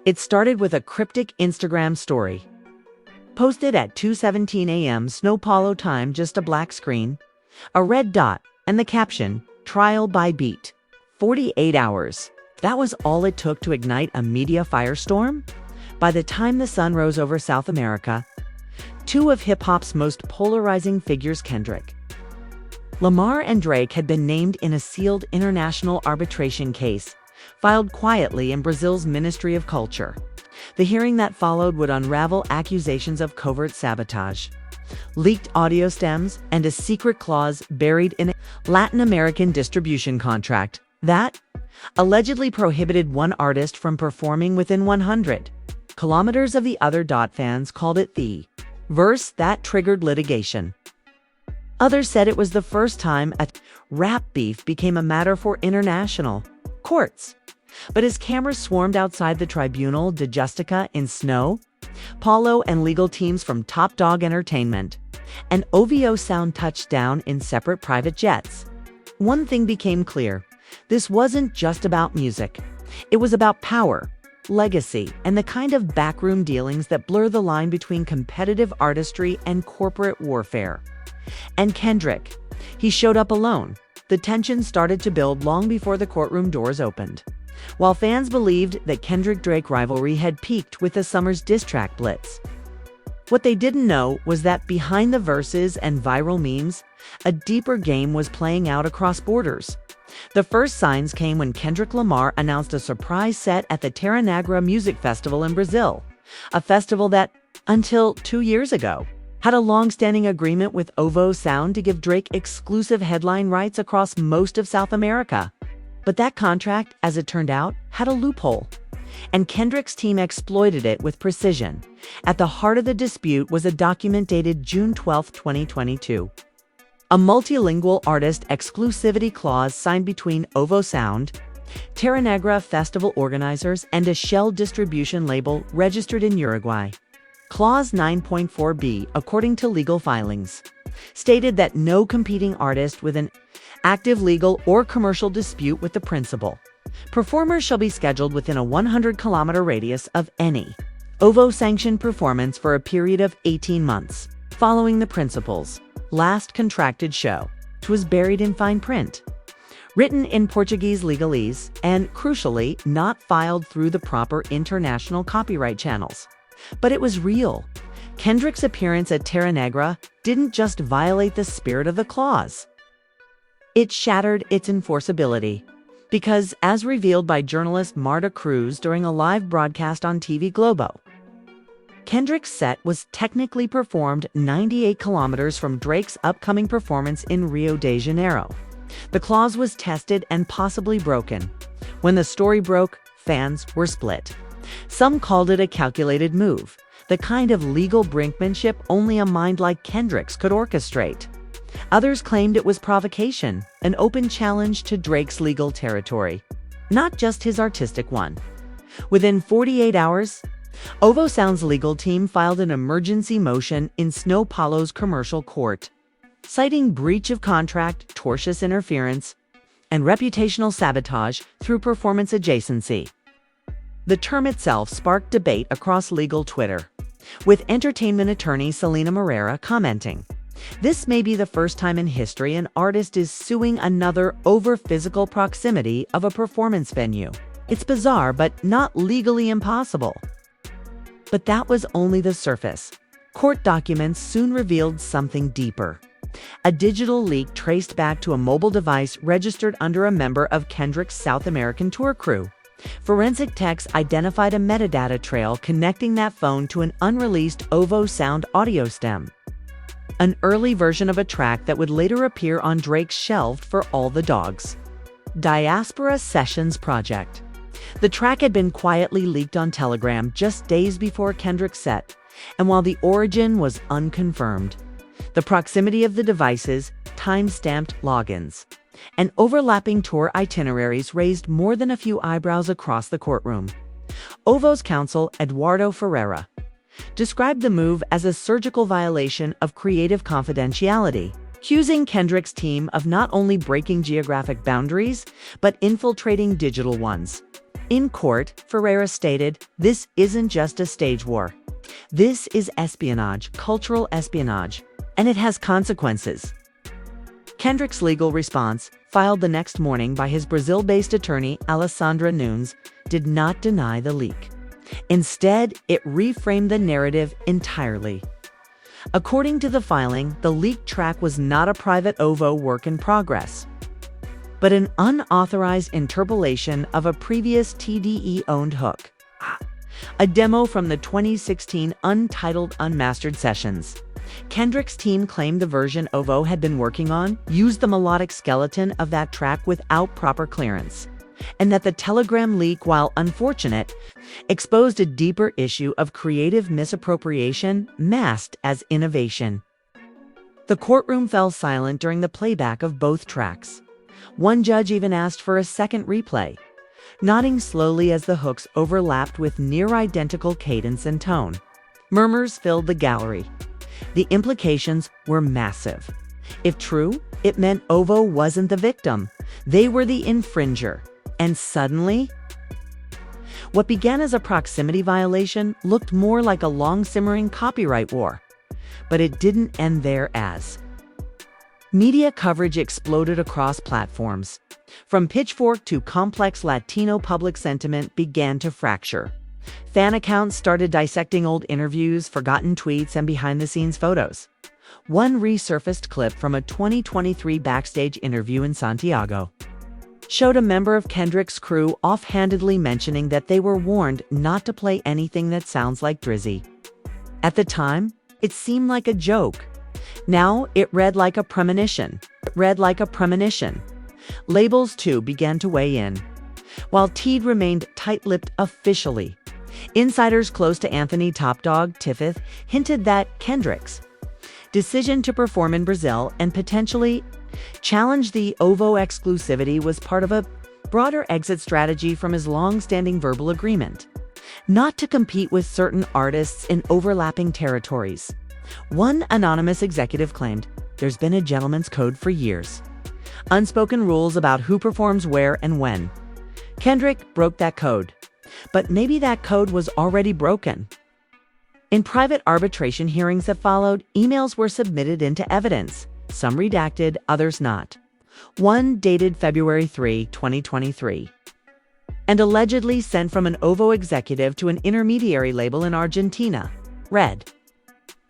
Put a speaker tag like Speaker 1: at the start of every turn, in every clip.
Speaker 1: It started with a cryptic Instagram story. Posted at 2:17 a.m. Snow Paulo time, just a black screen, a red dot, and the caption, "Trial by beat." 48 hours. That was all it took to ignite a media firestorm? By the time the sun rose over South America, two of hip-hop's most polarizing figures, Kendrick Lamar and Drake, had been named in a sealed international arbitration case, filed quietly in Brazil's Ministry of Culture. The hearing that followed would unravel accusations of covert sabotage, leaked audio stems, and a secret clause buried in a Latin American distribution contract that allegedly prohibited one artist from performing within 100 kilometers of the other. Fans called it the verse that triggered litigation. Others said it was the first time a rap beef became a matter for international courts. But as cameras swarmed outside the Tribunal de Justiça in Snow Paulo and legal teams from Top Dog Entertainment and OVO Sound touched down in separate private jets, one thing became clear. This wasn't just about music. It was about power, legacy, and the kind of backroom dealings that blur the line between competitive artistry and corporate warfare. And Kendrick, he showed up alone. The tension started to build long before the courtroom doors opened. While fans believed that Kendrick-Drake rivalry had peaked with the summer's diss track blitz, what they didn't know was that behind the verses and viral memes, a deeper game was playing out across borders. The first signs came when Kendrick Lamar announced a surprise set at the Terra Negra Music Festival in Brazil, a festival that, until 2 years ago, had a long-standing agreement with OVO Sound to give Drake exclusive headline rights across most of South America. But that contract, as it turned out, had a loophole, and Kendrick's team exploited it with precision. At the heart of the dispute was a document dated June 12, 2022. A multilingual artist exclusivity clause signed between OVO Sound, Terra Negra festival organizers, and a shell distribution label registered in Uruguay. Clause 9.4b, according to legal filings, stated that no competing artist with an active legal or commercial dispute with the principal performer shall be scheduled within a 100-kilometer radius of any OVO-sanctioned performance for a period of 18 months following the principal's last contracted show. It was buried in fine print, written in Portuguese legalese, and, crucially, not filed through the proper international copyright channels. But it was real. Kendrick's appearance at Terra Negra didn't just violate the spirit of the clause. It shattered its enforceability. Because, as revealed by journalist Marta Cruz during a live broadcast on TV Globo, Kendrick's set was technically performed 98 kilometers from Drake's upcoming performance in Rio de Janeiro. The clause was tested and possibly broken. When the story broke, fans were split. Some called it a calculated move, the kind of legal brinkmanship only a mind like Kendrick's could orchestrate. Others claimed it was provocation, an open challenge to Drake's legal territory, not just his artistic one. Within 48 hours, OVO Sound's legal team filed an emergency motion in Snow Paulo's commercial court, citing breach of contract, tortious interference, and reputational sabotage through performance adjacency. The term itself sparked debate across legal Twitter, with entertainment attorney Selena Moreira commenting, "This may be the first time in history an artist is suing another over physical proximity of a performance venue. It's bizarre, but not legally impossible." But that was only the surface. Court documents soon revealed something deeper. A digital leak traced back to a mobile device registered under a member of Kendrick's South American tour crew. Forensic techs identified a metadata trail connecting that phone to an unreleased OVO Sound audio stem, an early version of a track that would later appear on Drake's shelved For All the Dogs Diaspora Sessions project. The track had been quietly leaked on Telegram just days before Kendrick's set, and while the origin was unconfirmed, the proximity of the devices, time-stamped logins, and overlapping tour itineraries raised more than a few eyebrows across the courtroom. OVO's counsel, Eduardo Ferreira, described the move as a surgical violation of creative confidentiality, accusing Kendrick's team of not only breaking geographic boundaries, but infiltrating digital ones. In court, Ferreira stated, "This isn't just a stage war. This is espionage, cultural espionage, and it has consequences." Kendrick's legal response, filed the next morning by his Brazil-based attorney Alessandra Nunes, did not deny the leak. Instead, it reframed the narrative entirely. According to the filing, the leaked track was not a private OVO work in progress, but an unauthorized interpolation of a previous TDE-owned hook. A demo from the 2016 Untitled Unmastered sessions. Kendrick's team claimed the version OVO had been working on used the melodic skeleton of that track without proper clearance, and that the Telegram leak, while unfortunate, exposed a deeper issue of creative misappropriation masked as innovation. The courtroom fell silent during the playback of both tracks. One judge even asked for a second replay, nodding slowly as the hooks overlapped with near-identical cadence and tone. Murmurs filled the gallery. The implications were massive. If true, it meant OVO wasn't the victim. They were the infringer. And suddenly, what began as a proximity violation looked more like a long-simmering copyright war. But it didn't end there as. Media coverage exploded across platforms. From Pitchfork to complex Latino public sentiment began to fracture. Fan accounts started dissecting old interviews, forgotten tweets, and behind-the-scenes photos. One resurfaced clip from a 2023 backstage interview in Santiago showed a member of Kendrick's crew offhandedly mentioning that they were warned not to play anything that sounds like Drizzy. At the time, it seemed like a joke. Now it read like a premonition. Labels, too, began to weigh in. While Teed remained tight-lipped officially, insiders close to Anthony Top Dog Tiffith hinted that Kendrick's decision to perform in Brazil and potentially challenge the OVO exclusivity was part of a broader exit strategy from his long-standing verbal agreement not to compete with certain artists in overlapping territories. One anonymous executive claimed, "There's been a gentleman's code for years. Unspoken rules about who performs where and when. Kendrick broke that code. But maybe that code was already broken." In private arbitration hearings that followed, emails were submitted into evidence, some redacted, others not. One dated February 3, 2023, and allegedly sent from an OVO executive to an intermediary label in Argentina, read,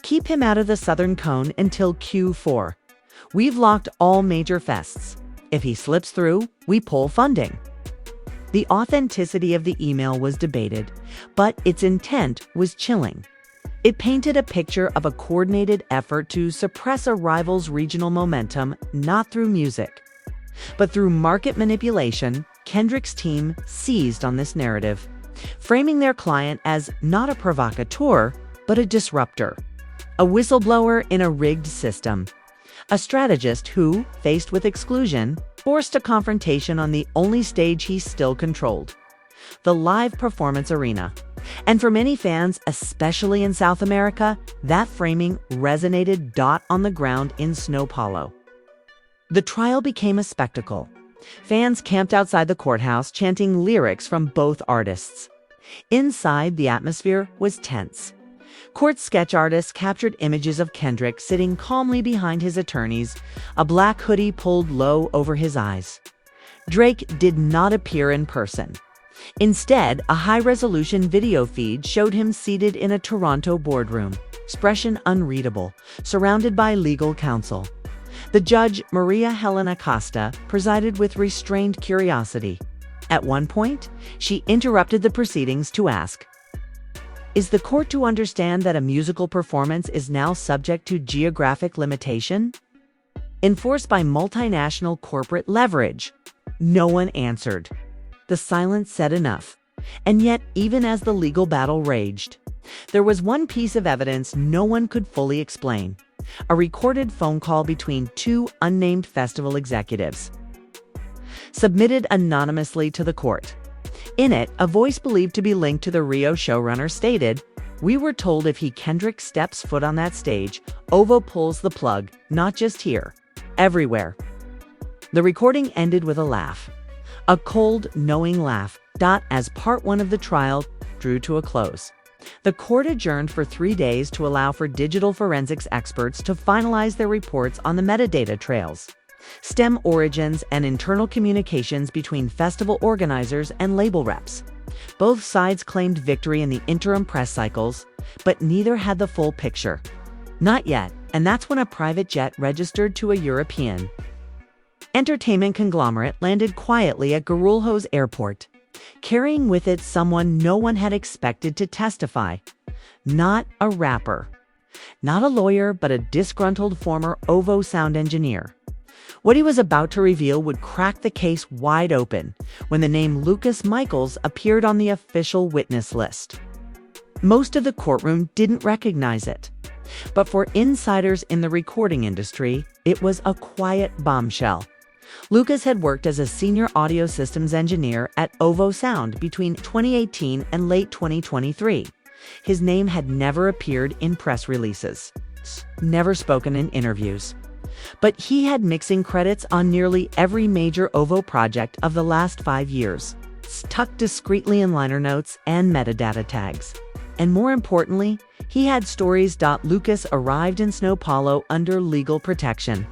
Speaker 1: "Keep him out of the Southern Cone until Q4. We've locked all major fests. If he slips through, we pull funding." The authenticity of the email was debated, but its intent was chilling. It painted a picture of a coordinated effort to suppress a rival's regional momentum, not through music, but through market manipulation. Kendrick's team seized on this narrative, framing their client as not a provocateur, but a disruptor, a whistleblower in a rigged system, a strategist who, faced with exclusion, forced a confrontation on the only stage he still controlled, the live performance arena. And for many fans, especially in South America, that framing resonated on the ground in São Paulo. The trial became a spectacle. Fans camped outside the courthouse chanting lyrics from both artists. Inside, the atmosphere was tense. Court sketch artists captured images of Kendrick sitting calmly behind his attorneys, a black hoodie pulled low over his eyes. Drake did not appear in person. Instead, a high-resolution video feed showed him seated in a Toronto boardroom, expression unreadable, surrounded by legal counsel. The judge, Maria Helena Costa, presided with restrained curiosity. At one point, she interrupted the proceedings to ask, "Is the court to understand that a musical performance is now subject to geographic limitation enforced by multinational corporate leverage?" No one answered. The silence said enough. And yet, even as the legal battle raged, there was one piece of evidence no one could fully explain: a recorded phone call between two unnamed festival executives, submitted anonymously to the court. In it, a voice believed to be linked to the Rio showrunner stated, "We were told if Kendrick steps foot on that stage, OVO pulls the plug, not just here, everywhere." The recording ended with a laugh. A cold, knowing laugh, As part one of the trial drew to a close, the court adjourned for 3 days to allow for digital forensics experts to finalize their reports on the metadata trails, STEM origins, and internal communications between festival organizers and label reps. Both sides claimed victory in the interim press cycles, but neither had the full picture. Not yet, and that's when a private jet registered to a European entertainment conglomerate landed quietly at Guarulhos Airport, carrying with it someone no one had expected to testify. Not a rapper, not a lawyer, but a disgruntled former OVO sound engineer. What he was about to reveal would crack the case wide open when the name Lucas Michaels appeared on the official witness list. Most of the courtroom didn't recognize it, but for insiders in the recording industry, it was a quiet bombshell. Lucas had worked as a senior audio systems engineer at OVO Sound between 2018 and late 2023. His name had never appeared in press releases, never spoken in interviews. But he had mixing credits on nearly every major OVO project of the last 5 years, tucked discreetly in liner notes and metadata tags. And more importantly, he had stories. Lucas arrived in São Paulo under legal protection,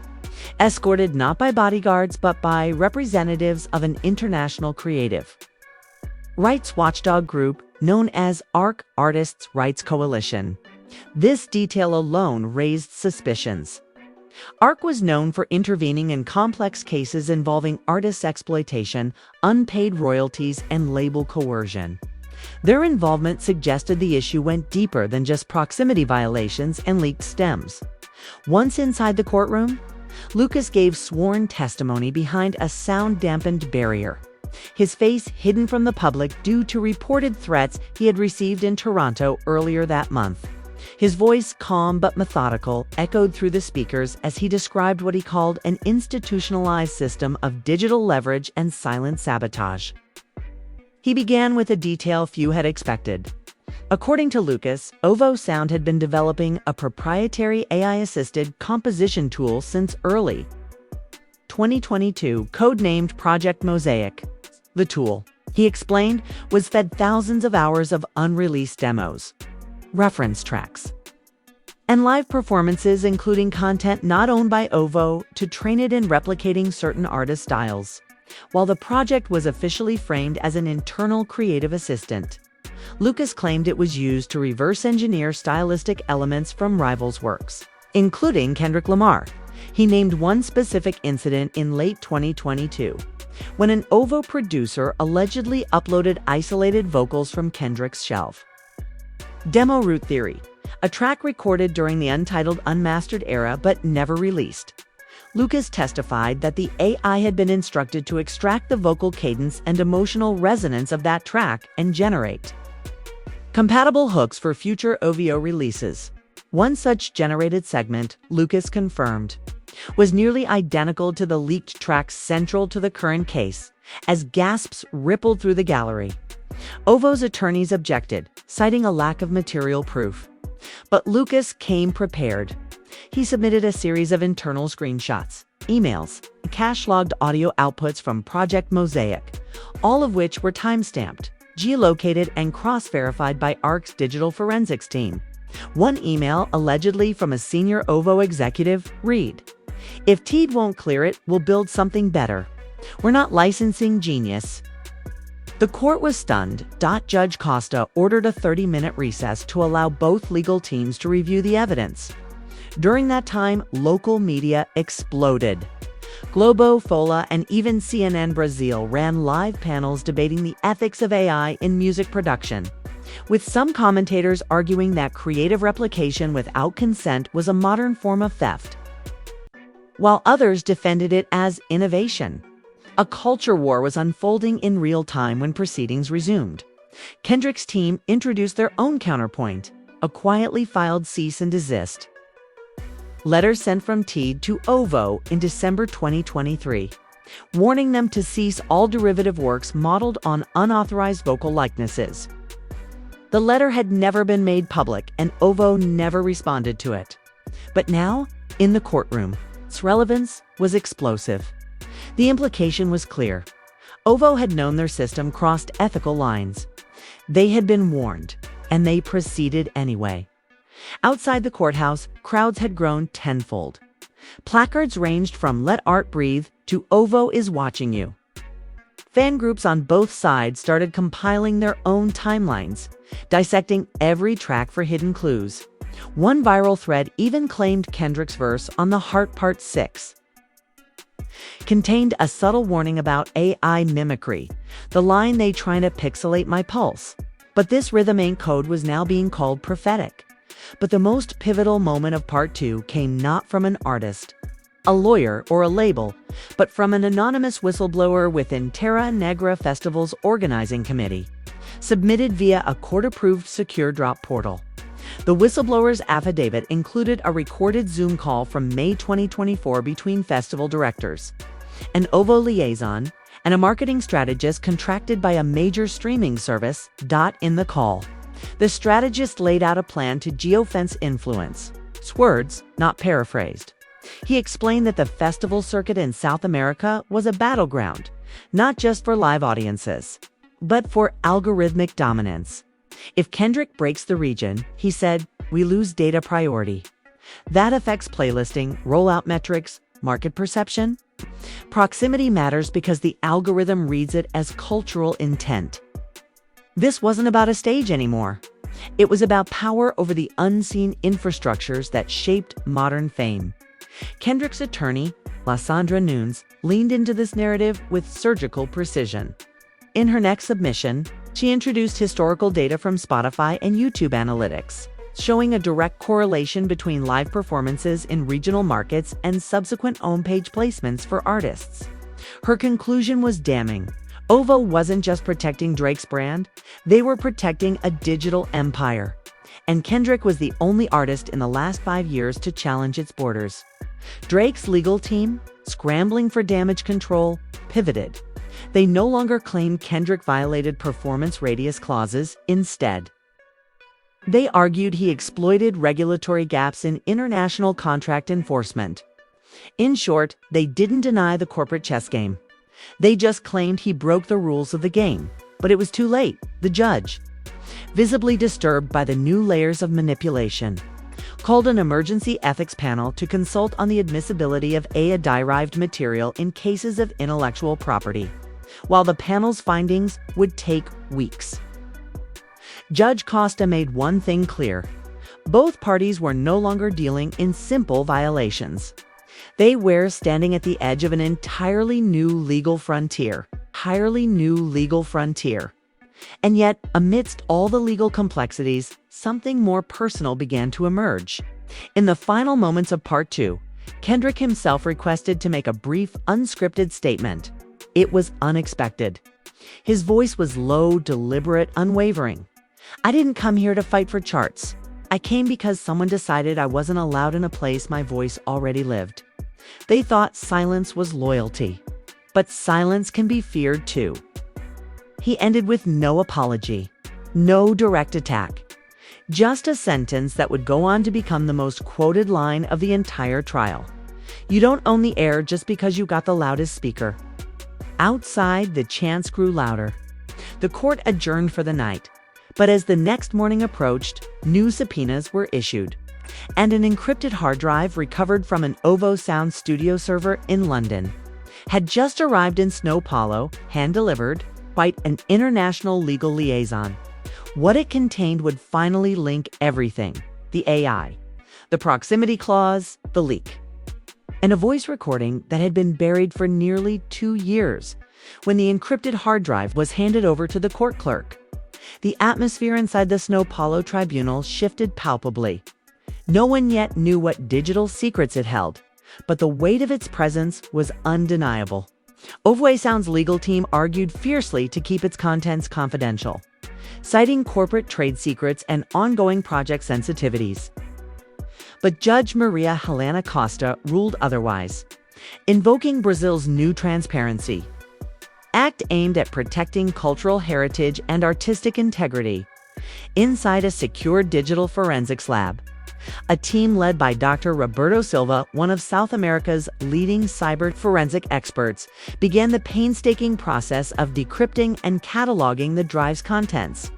Speaker 1: escorted not by bodyguards but by representatives of an international creative rights watchdog group known as ARC, Artists' Rights Coalition. This detail alone raised suspicions. ARC was known for intervening in complex cases involving artists' exploitation, unpaid royalties, and label coercion. Their involvement suggested the issue went deeper than just proximity violations and leaked stems. Once inside the courtroom, Lucas gave sworn testimony behind a sound-dampened barrier, his face hidden from the public due to reported threats he had received in Toronto earlier that month. His voice, calm but methodical, echoed through the speakers as he described what he called an institutionalized system of digital leverage and silent sabotage. He began with a detail few had expected. According to Lucas, OVO Sound had been developing a proprietary AI-assisted composition tool since early 2022, codenamed Project Mosaic. The tool, he explained, was fed thousands of hours of unreleased demos, reference tracks, and live performances, including content not owned by OVO, to train it in replicating certain artist styles. While the project was officially framed as an internal creative assistant, Lucas claimed it was used to reverse engineer stylistic elements from rivals' works, including Kendrick Lamar. He named one specific incident in late 2022, when an OVO producer allegedly uploaded isolated vocals from Kendrick's shelf. Demo Root Theory, a track recorded during the Untitled Unmastered era but never released. Lucas testified that the AI had been instructed to extract the vocal cadence and emotional resonance of that track and generate compatible hooks for future OVO releases. One such generated segment, Lucas confirmed, was nearly identical to the leaked tracks central to the current case, as gasps rippled through the gallery. OVO's attorneys objected, citing a lack of material proof. But Lucas came prepared. He submitted a series of internal screenshots, emails, and cache-logged audio outputs from Project Mosaic, all of which were timestamped, geolocated, and cross-verified by ARC's digital forensics team. One email, allegedly from a senior OVO executive, read, "If Teed won't clear it, we'll build something better. We're not licensing genius." The court was stunned. Judge Costa ordered a 30-minute recess to allow both legal teams to review the evidence. During that time, local media exploded. Globo, Folha, and even CNN Brazil ran live panels debating the ethics of AI in music production, with some commentators arguing that creative replication without consent was a modern form of theft, while others defended it as innovation. A culture war was unfolding in real time when proceedings resumed. Kendrick's team introduced their own counterpoint, a quietly filed cease and desist letter sent from Teed to OVO in December 2023, warning them to cease all derivative works modeled on unauthorized vocal likenesses. The letter had never been made public, and OVO never responded to it. But now, in the courtroom, its relevance was explosive. The implication was clear. OVO had known their system crossed ethical lines. They had been warned, and they proceeded anyway. Outside the courthouse, crowds had grown tenfold. Placards ranged from "Let art breathe" to "OVO is watching you." Fan groups on both sides started compiling their own timelines, dissecting every track for hidden clues. One viral thread even claimed Kendrick's verse on The Heart Part 6 contained a subtle warning about AI mimicry, the line "they trying to pixelate my pulse." But this rhythm ain't code was now being called prophetic. But the most pivotal moment of Part 2 came not from an artist, a lawyer, or a label, but from an anonymous whistleblower within Terra Negra Festival's organizing committee, submitted via a court-approved secure drop portal. The whistleblower's affidavit included a recorded Zoom call from May 2024 between festival directors, an OVO liaison, and a marketing strategist contracted by a major streaming service. In the call, the strategist laid out a plan to geofence influence. Words, not paraphrased. He explained that the festival circuit in South America was a battleground, not just for live audiences, but for algorithmic dominance. If Kendrick breaks the region, he said, we lose data priority. That affects playlisting, rollout metrics, market perception. Proximity matters because the algorithm reads it as cultural intent. This wasn't about a stage anymore. It was about power over the unseen infrastructures that shaped modern fame. Kendrick's attorney, Lysandra Nunes, leaned into this narrative with surgical precision. In her next submission, she introduced historical data from Spotify and YouTube analytics, showing a direct correlation between live performances in regional markets and subsequent on-page placements for artists. Her conclusion was damning. OVO wasn't just protecting Drake's brand, they were protecting a digital empire. And Kendrick was the only artist in the last 5 years to challenge its borders. Drake's legal team, scrambling for damage control, pivoted. They no longer claimed Kendrick violated performance radius clauses. Instead, they argued he exploited regulatory gaps in international contract enforcement. In short, they didn't deny the corporate chess game. They just claimed he broke the rules of the game. But it was too late. The judge, visibly disturbed by the new layers of manipulation, called an emergency ethics panel to consult on the admissibility of AI-derived material in cases of intellectual property, while the panel's findings would take weeks. Judge Costa made one thing clear. Both parties were no longer dealing in simple violations. They were standing at the edge of an entirely new legal frontier. And yet, amidst all the legal complexities, something more personal began to emerge. In the final moments of Part 2, Kendrick himself requested to make a brief, unscripted statement. It was unexpected. His voice was low, deliberate, unwavering. "I didn't come here to fight for charts. I came because someone decided I wasn't allowed in a place my voice already lived. They thought silence was loyalty. But silence can be feared too." He ended with no apology, no direct attack, just a sentence that would go on to become the most quoted line of the entire trial. "You don't own the air just because you got the loudest speaker." Outside, the chants grew louder. The court adjourned for the night, but as the next morning approached, new subpoenas were issued, and an encrypted hard drive recovered from an OVO Sound studio server in London had just arrived in São Paulo, hand-delivered, quite an international legal liaison. What it contained would finally link everything: the AI, the proximity clause, the leak, and a voice recording that had been buried for nearly 2 years. When the encrypted hard drive was handed over to the court clerk, the atmosphere inside the São Paulo tribunal shifted palpably. No one yet knew what digital secrets it held, but the weight of its presence was undeniable. OVO Sound's legal team argued fiercely to keep its contents confidential, citing corporate trade secrets and ongoing project sensitivities. But Judge Maria Helena Costa ruled otherwise, invoking Brazil's new Transparency Act aimed at protecting cultural heritage and artistic integrity inside a secure digital forensics lab. A team led by Dr. Roberto Silva, one of South America's leading cyber forensic experts, began the painstaking process of decrypting and cataloging the drive's contents.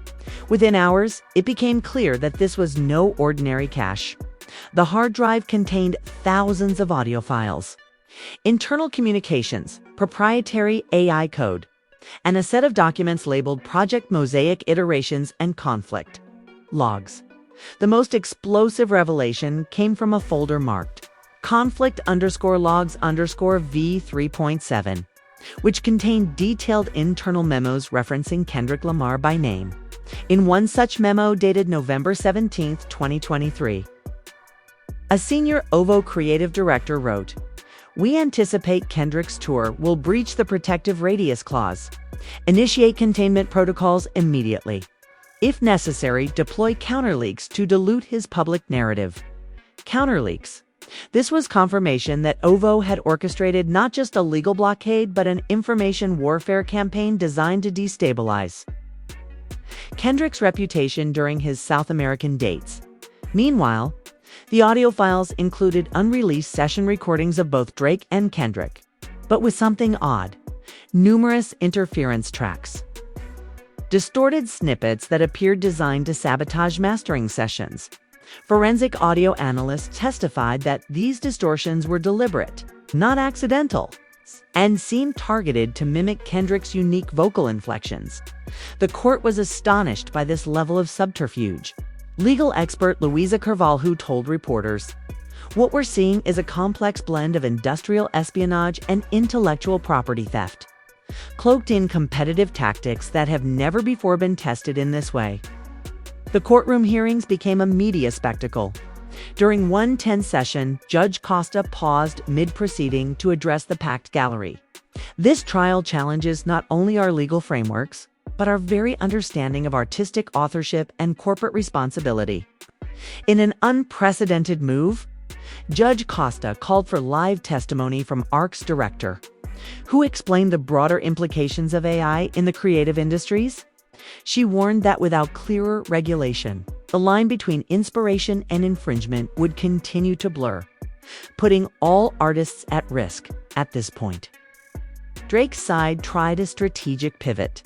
Speaker 1: Within hours, it became clear that this was no ordinary cache. The hard drive contained thousands of audio files, internal communications, proprietary AI code, and a set of documents labeled Project Mosaic Iterations and Conflict Logs. The most explosive revelation came from a folder marked conflict_logs_V3.7, which contained detailed internal memos referencing Kendrick Lamar by name. In one such memo dated November 17, 2023, a senior OVO creative director wrote, "We anticipate Kendrick's tour will breach the protective radius clause. Initiate containment protocols immediately. If necessary, deploy counterleaks to dilute his public narrative." Counterleaks. This was confirmation that OVO had orchestrated not just a legal blockade, but an information warfare campaign designed to destabilize Kendrick's reputation during his South American dates. Meanwhile, the audio files included unreleased session recordings of both Drake and Kendrick, but with something odd: numerous interference tracks. Distorted snippets that appeared designed to sabotage mastering sessions. Forensic audio analysts testified that these distortions were deliberate, not accidental, and seemed targeted to mimic Kendrick's unique vocal inflections. The court was astonished by this level of subterfuge. Legal expert Luisa Carvalho told reporters, "What we're seeing is a complex blend of industrial espionage and intellectual property theft, cloaked in competitive tactics that have never before been tested in this way." The courtroom hearings became a media spectacle. During one tense session, Judge Costa paused mid-proceeding to address the packed gallery. "This trial challenges not only our legal frameworks, but our very understanding of artistic authorship and corporate responsibility." In an unprecedented move, Judge Costa called for live testimony from ARC's director, who explained the broader implications of AI in the creative industries. She warned that without clearer regulation, the line between inspiration and infringement would continue to blur, putting all artists at risk at this point. Drake's side tried a strategic pivot.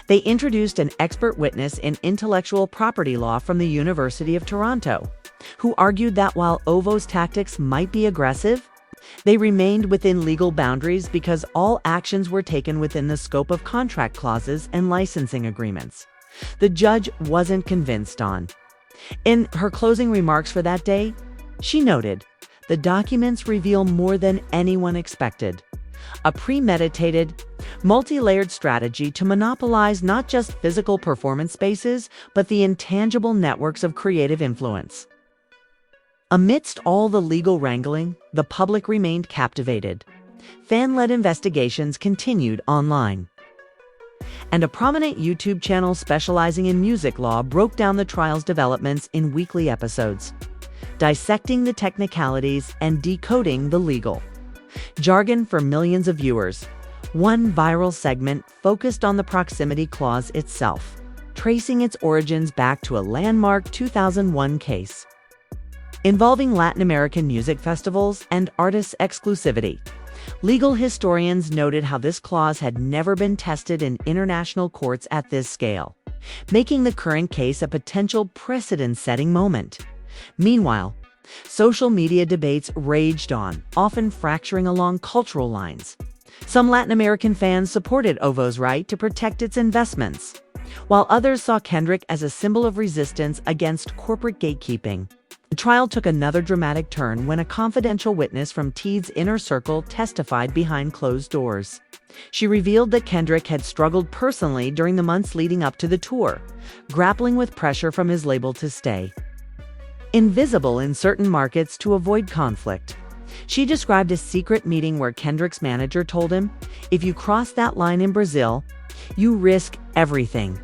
Speaker 1: They introduced an expert witness in intellectual property law from the University of Toronto, who argued that while OVO's tactics might be aggressive, they remained within legal boundaries because all actions were taken within the scope of contract clauses and licensing agreements. The judge wasn't convinced on. In her closing remarks for that day, she noted, "The documents reveal more than anyone expected. A premeditated, multi-layered strategy to monopolize not just physical performance spaces, but the intangible networks of creative influence." Amidst all the legal wrangling, the public remained captivated. Fan-led investigations continued online, and a prominent YouTube channel specializing in music law broke down the trial's developments in weekly episodes, dissecting the technicalities and decoding the legal jargon for millions of viewers. One viral segment focused on the proximity clause itself, tracing its origins back to a landmark 2001 case involving Latin American music festivals and artists' exclusivity. Legal historians noted how this clause had never been tested in international courts at this scale, making the current case a potential precedent-setting moment. Meanwhile, social media debates raged on, often fracturing along cultural lines. Some Latin American fans supported OVO's right to protect its investments, while others saw Kendrick as a symbol of resistance against corporate gatekeeping. The trial took another dramatic turn when a confidential witness from Teed's inner circle testified behind closed doors. She revealed that Kendrick had struggled personally during the months leading up to the tour, grappling with pressure from his label to stay invisible in certain markets to avoid conflict. She described a secret meeting where Kendrick's manager told him, "If you cross that line in Brazil, you risk everything."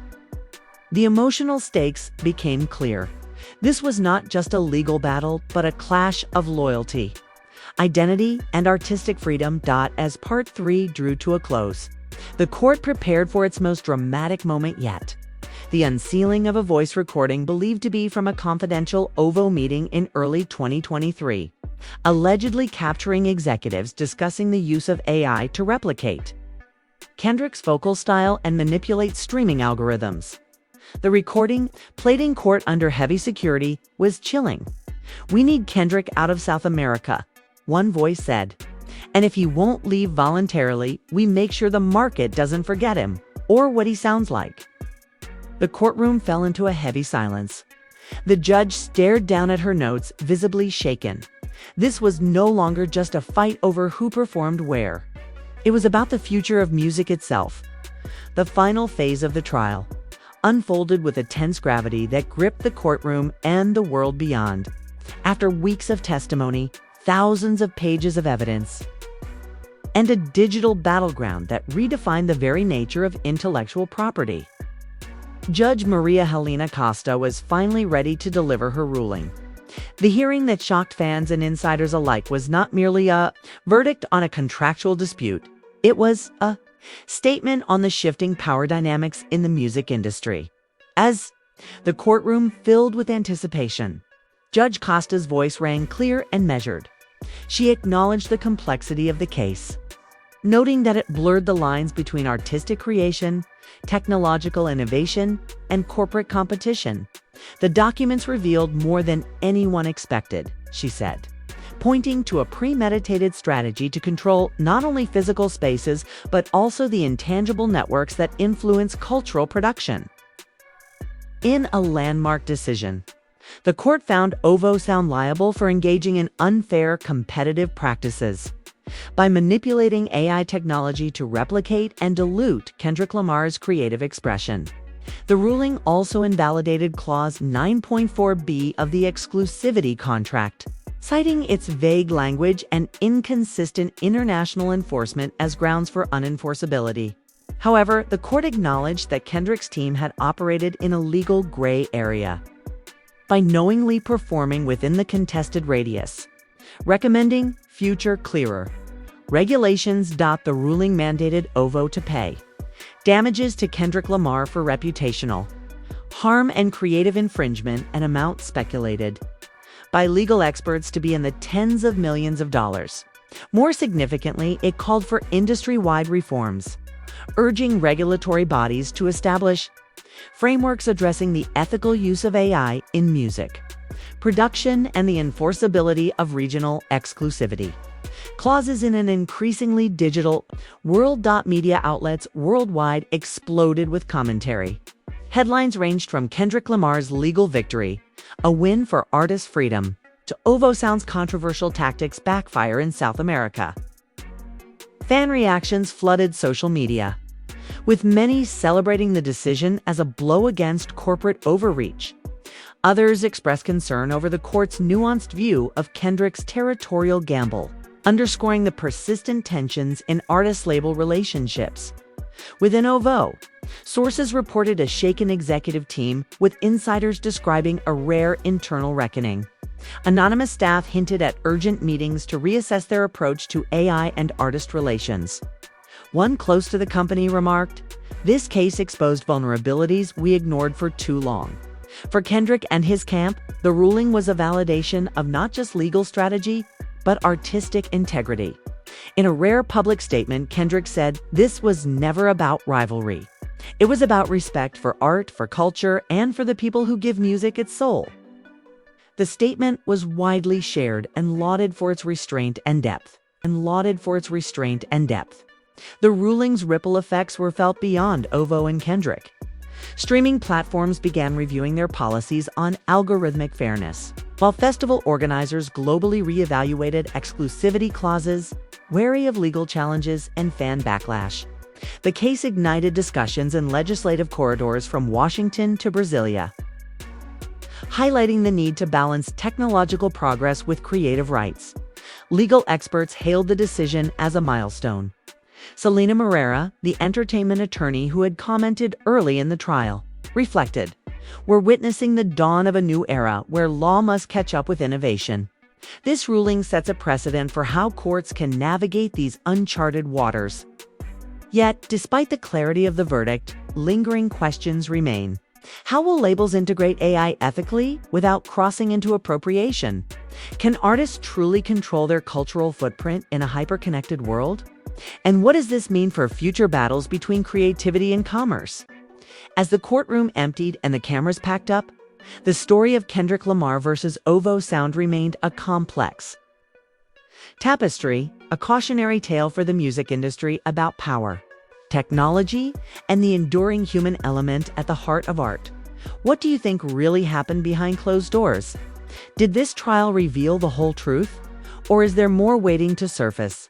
Speaker 1: The emotional stakes became clear. This was not just a legal battle, but a clash of loyalty, identity, and artistic freedom. As Part 3 drew to a close, the court prepared for its most dramatic moment yet. the unsealing of a voice recording believed to be from a confidential OVO meeting in early 2023, allegedly capturing executives discussing the use of AI to replicate Kendrick's vocal style and manipulate streaming algorithms. The recording, played in court under heavy security, was chilling. "We need Kendrick out of South America," one voice said. "And if he won't leave voluntarily, we make sure the market doesn't forget him or what he sounds like." The courtroom fell into a heavy silence. The judge stared down at her notes, visibly shaken. This was no longer just a fight over who performed where. It was about the future of music itself. The final phase of the trial unfolded with a tense gravity that gripped the courtroom and the world beyond. After weeks of testimony, thousands of pages of evidence, and a digital battleground that redefined the very nature of intellectual property, Judge Maria Helena Costa was finally ready to deliver her ruling. The hearing that shocked fans and insiders alike was not merely a verdict on a contractual dispute. It was a statement on the shifting power dynamics in the music industry. As the courtroom filled with anticipation, Judge Costa's voice rang clear and measured. She acknowledged the complexity of the case, noting that it blurred the lines between artistic creation, technological innovation, and corporate competition. "The documents revealed more than anyone expected," she said, pointing to a premeditated strategy to control not only physical spaces, but also the intangible networks that influence cultural production. In a landmark decision, the court found OVO Sound liable for engaging in unfair competitive practices by manipulating AI technology to replicate and dilute Kendrick Lamar's creative expression. The ruling also invalidated Clause 9.4b of the exclusivity contract, citing its vague language and inconsistent international enforcement as grounds for unenforceability. However, the court acknowledged that Kendrick's team had operated in a legal gray area by knowingly performing within the contested radius, recommending future clearer regulations. The ruling mandated OVO to pay damages to Kendrick Lamar for reputational harm and creative infringement, an amount speculated by legal experts to be in the tens of millions of dollars. More significantly, it called for industry-wide reforms, urging regulatory bodies to establish frameworks addressing the ethical use of AI in music production and the enforceability of regional exclusivity clauses in an increasingly digital world. Media outlets worldwide exploded with commentary. Headlines ranged from Kendrick Lamar's legal victory, a win for artist freedom, to OVO Sound's controversial tactics backfire in South America. Fan reactions flooded social media, with many celebrating the decision as a blow against corporate overreach. Others expressed concern over the court's nuanced view of Kendrick's territorial gamble, underscoring the persistent tensions in artist-label relationships. Within OVO, sources reported a shaken executive team, with insiders describing a rare internal reckoning. Anonymous staff hinted at urgent meetings to reassess their approach to AI and artist relations. One close to the company remarked, "This case exposed vulnerabilities we ignored for too long." For Kendrick and his camp, the ruling was a validation of not just legal strategy, but artistic integrity. In a rare public statement, Kendrick said, "This was never about rivalry. It was about respect for art, for culture, and for the people who give music its soul." The statement was widely shared and lauded for its restraint and depth. The ruling's ripple effects were felt beyond OVO and Kendrick. Streaming platforms began reviewing their policies on algorithmic fairness, while festival organizers globally reevaluated exclusivity clauses, wary of legal challenges and fan backlash. The case ignited discussions in legislative corridors from Washington to Brasilia, highlighting the need to balance technological progress with creative rights. Legal experts hailed the decision as a milestone. Selena Moreira, the entertainment attorney who had commented early in the trial, reflected, "We're witnessing the dawn of a new era where law must catch up with innovation." This ruling sets a precedent for how courts can navigate these uncharted waters. Yet, despite the clarity of the verdict, lingering questions remain. How will labels integrate AI ethically without crossing into appropriation? Can artists truly control their cultural footprint in a hyper-connected world? And what does this mean for future battles between creativity and commerce? As the courtroom emptied and the cameras packed up, the story of Kendrick Lamar versus OVO sound remained a complex tapestry, a cautionary tale for the music industry about power, technology, and the enduring human element at the heart of art. What do you think really happened behind closed doors? Did this trial reveal the whole truth? Or is there more waiting to surface?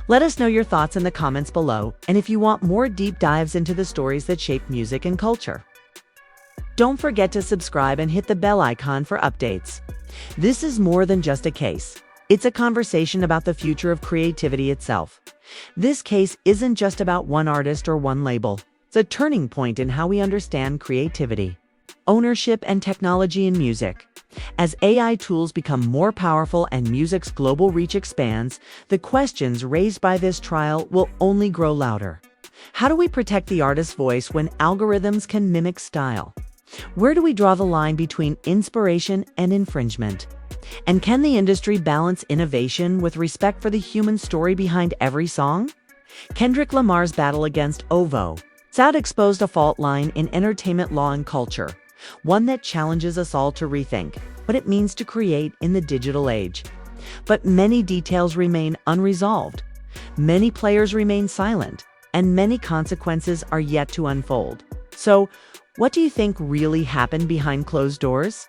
Speaker 1: Let us know your thoughts in the comments below, and if you want more deep dives into the stories that shape music and culture. Don't forget to subscribe and hit the bell icon for updates. This is more than just a case. It's a conversation about the future of creativity itself. This case isn't just about one artist or one label. It's a turning point in how we understand creativity, ownership, and technology in music. As AI tools become more powerful and music's global reach expands, the questions raised by this trial will only grow louder. How do we protect the artist's voice when algorithms can mimic style? Where do we draw the line between inspiration and infringement? And can the industry balance innovation with respect for the human story behind every song? Kendrick Lamar's battle against OVO sound exposed a fault line in entertainment law and culture, one that challenges us all to rethink what it means to create in the digital age. But many details remain unresolved, many players remain silent, and many consequences are yet to unfold. So, what do you think really happened behind closed doors?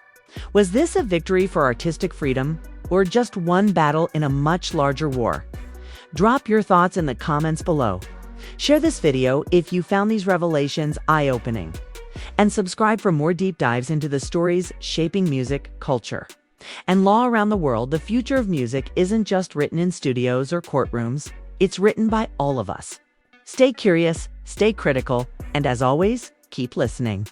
Speaker 1: Was this a victory for artistic freedom, or just one battle in a much larger war? Drop your thoughts in the comments below. Share this video if you found these revelations eye-opening. And subscribe for more deep dives into the stories shaping music, culture, and law around the world. The future of music isn't just written in studios or courtrooms, it's written by all of us. Stay curious, stay critical, and as always, keep listening.